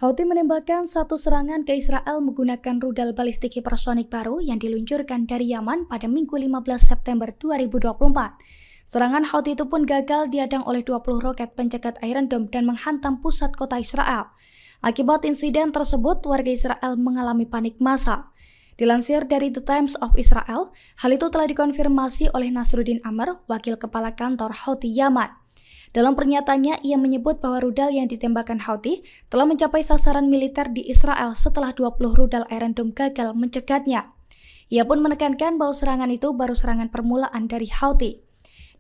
Houthi menembakkan satu serangan ke Israel menggunakan rudal balistik hipersonik baru yang diluncurkan dari Yaman pada Minggu 15 September 2024. Serangan Houthi itu pun gagal dihadang oleh 20 roket pencegat Iron Dome dan menghantam pusat kota Israel. Akibat insiden tersebut, warga Israel mengalami panik massal. Dilansir dari The Times of Israel, hal itu telah dikonfirmasi oleh Nasruddin Amr, wakil kepala kantor Houthi Yaman. Dalam pernyataannya, ia menyebut bahwa rudal yang ditembakkan Houthi telah mencapai sasaran militer di Israel setelah 20 rudal Iron Dome gagal mencegatnya. Ia pun menekankan bahwa serangan itu baru serangan permulaan dari Houthi.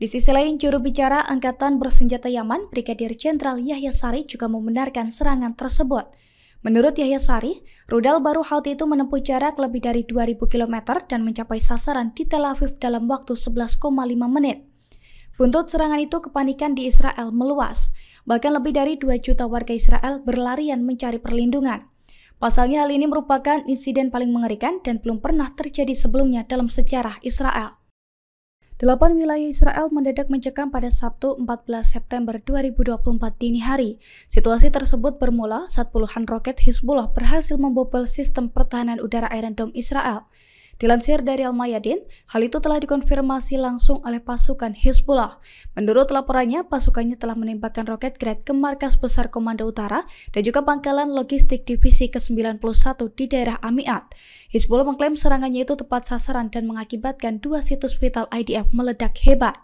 Di sisi lain, juru bicara Angkatan Bersenjata Yaman, Brigadir Jenderal Yahya Saree juga membenarkan serangan tersebut. Menurut Yahya Saree, rudal baru Houthi itu menempuh jarak lebih dari 2.000 km dan mencapai sasaran di Tel Aviv dalam waktu 11,5 menit. Buntut serangan itu, kepanikan di Israel meluas. Bahkan lebih dari 2 juta warga Israel berlarian mencari perlindungan. Pasalnya hal ini merupakan insiden paling mengerikan dan belum pernah terjadi sebelumnya dalam sejarah Israel. 8 wilayah Israel mendadak mencekam pada Sabtu 14 September 2024 dini hari. Situasi tersebut bermula saat puluhan roket Hizbullah berhasil membobol sistem pertahanan udara Iron Dome Israel. Dilansir dari Al-Mayadin, hal itu telah dikonfirmasi langsung oleh pasukan Hizbullah. Menurut laporannya, pasukannya telah menembakkan roket Grad ke markas besar Komando Utara dan juga pangkalan logistik divisi ke-91 di daerah Amiat. Hizbullah mengklaim serangannya itu tepat sasaran dan mengakibatkan 2 situs vital IDF meledak hebat.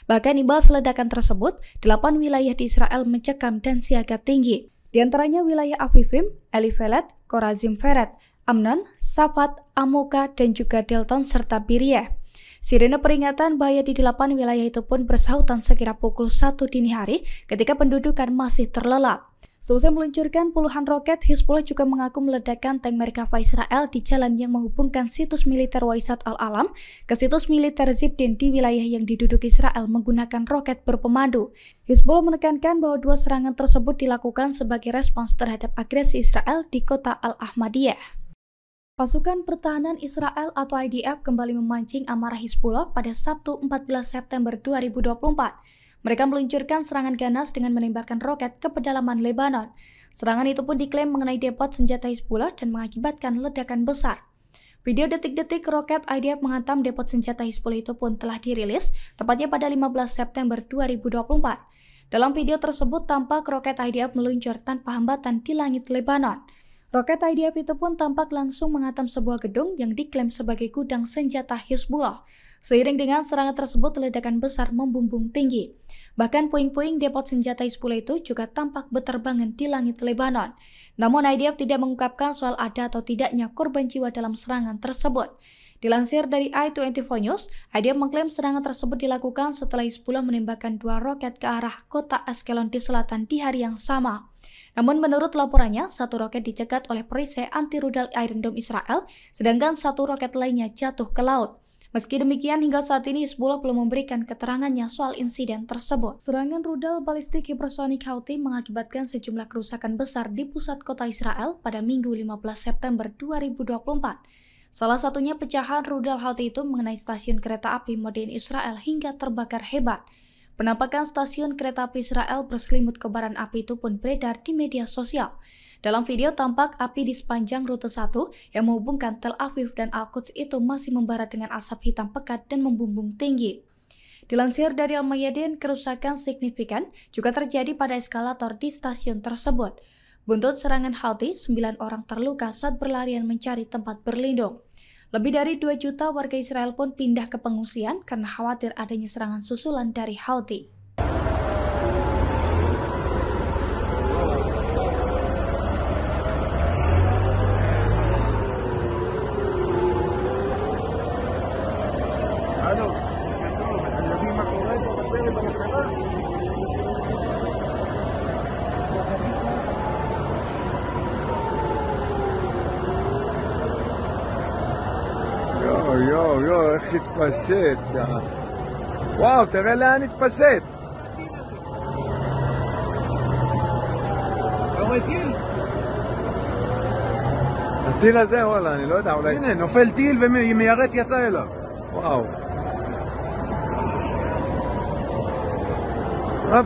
Bahkan imbas ledakan tersebut, 8 wilayah di Israel mencekam dan siaga tinggi. Di antaranya wilayah Afifim, Elifelet, Korazim Feret, Amnon, Safat, Amoka, dan juga Delton serta Biryeh. Sirene peringatan bahaya di 8 wilayah itu pun bersahutan sekira pukul 1 dini hari ketika pendudukan masih terlelap. Seusai meluncurkan puluhan roket, Hizbullah juga mengaku meledakkan tank Merkava Israel di jalan yang menghubungkan situs militer Waisat Al-Alam ke situs militer Zibdin di wilayah yang diduduki Israel menggunakan roket berpemandu. Hizbullah menekankan bahwa 2 serangan tersebut dilakukan sebagai respons terhadap agresi Israel di kota Al-Ahmadiyah. Pasukan Pertahanan Israel atau IDF kembali memancing amarah Hizbullah pada Sabtu 14 September 2024. Mereka meluncurkan serangan ganas dengan menembakkan roket ke pedalaman Lebanon. Serangan itu pun diklaim mengenai depot senjata Hizbullah dan mengakibatkan ledakan besar. Video detik-detik roket IDF menghantam depot senjata Hizbullah itu pun telah dirilis, tepatnya pada 15 September 2024. Dalam video tersebut tampak roket IDF meluncur tanpa hambatan di langit Lebanon. Roket IDF itu pun tampak langsung menghantam sebuah gedung yang diklaim sebagai gudang senjata Hizbullah. Seiring dengan serangan tersebut, ledakan besar membumbung tinggi. Bahkan puing-puing depot senjata Hizbullah itu juga tampak berterbangan di langit Lebanon. Namun IDF tidak mengungkapkan soal ada atau tidaknya korban jiwa dalam serangan tersebut. Dilansir dari i24 News, IDF mengklaim serangan tersebut dilakukan setelah Hizbullah menembakkan 2 roket ke arah kota Ashkelon di selatan di hari yang sama. Namun menurut laporannya, 1 roket dicegat oleh perisai anti-rudal Iron Dome Israel, sedangkan 1 roket lainnya jatuh ke laut. Meski demikian, hingga saat ini Hizbullah belum memberikan keterangannya soal insiden tersebut. Serangan rudal balistik hipersonik Houthi mengakibatkan sejumlah kerusakan besar di pusat kota Israel pada Minggu 15 September 2024. Salah satunya pecahan rudal Houthi itu mengenai stasiun kereta api modern Israel hingga terbakar hebat. Penampakan stasiun kereta api Israel berselimut kobaran api itu pun beredar di media sosial. Dalam video tampak api di sepanjang rute 1 yang menghubungkan Tel Aviv dan Al-Quds itu masih membara dengan asap hitam pekat dan membumbung tinggi. Dilansir dari Al-Mayadin, kerusakan signifikan juga terjadi pada eskalator di stasiun tersebut. Buntut serangan Houthi, 9 orang terluka saat berlarian mencari tempat berlindung. Lebih dari 2 juta warga Israel pun pindah ke pengungsian karena khawatir adanya serangan susulan dari Houthi. יו, איך התפשט. וואו, תראה לאן התפשט. לא רואה טיל? הטיל הזה, וואלה, אני לא יודע, אולי... הנה, נופל טיל ומיירט יצא אליו. וואו.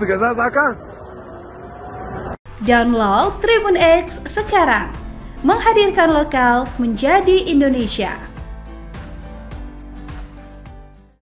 בגלל זה הזעקה? Download Tribun X sekarang. Menghadirkan lokal menjadi Indonesia.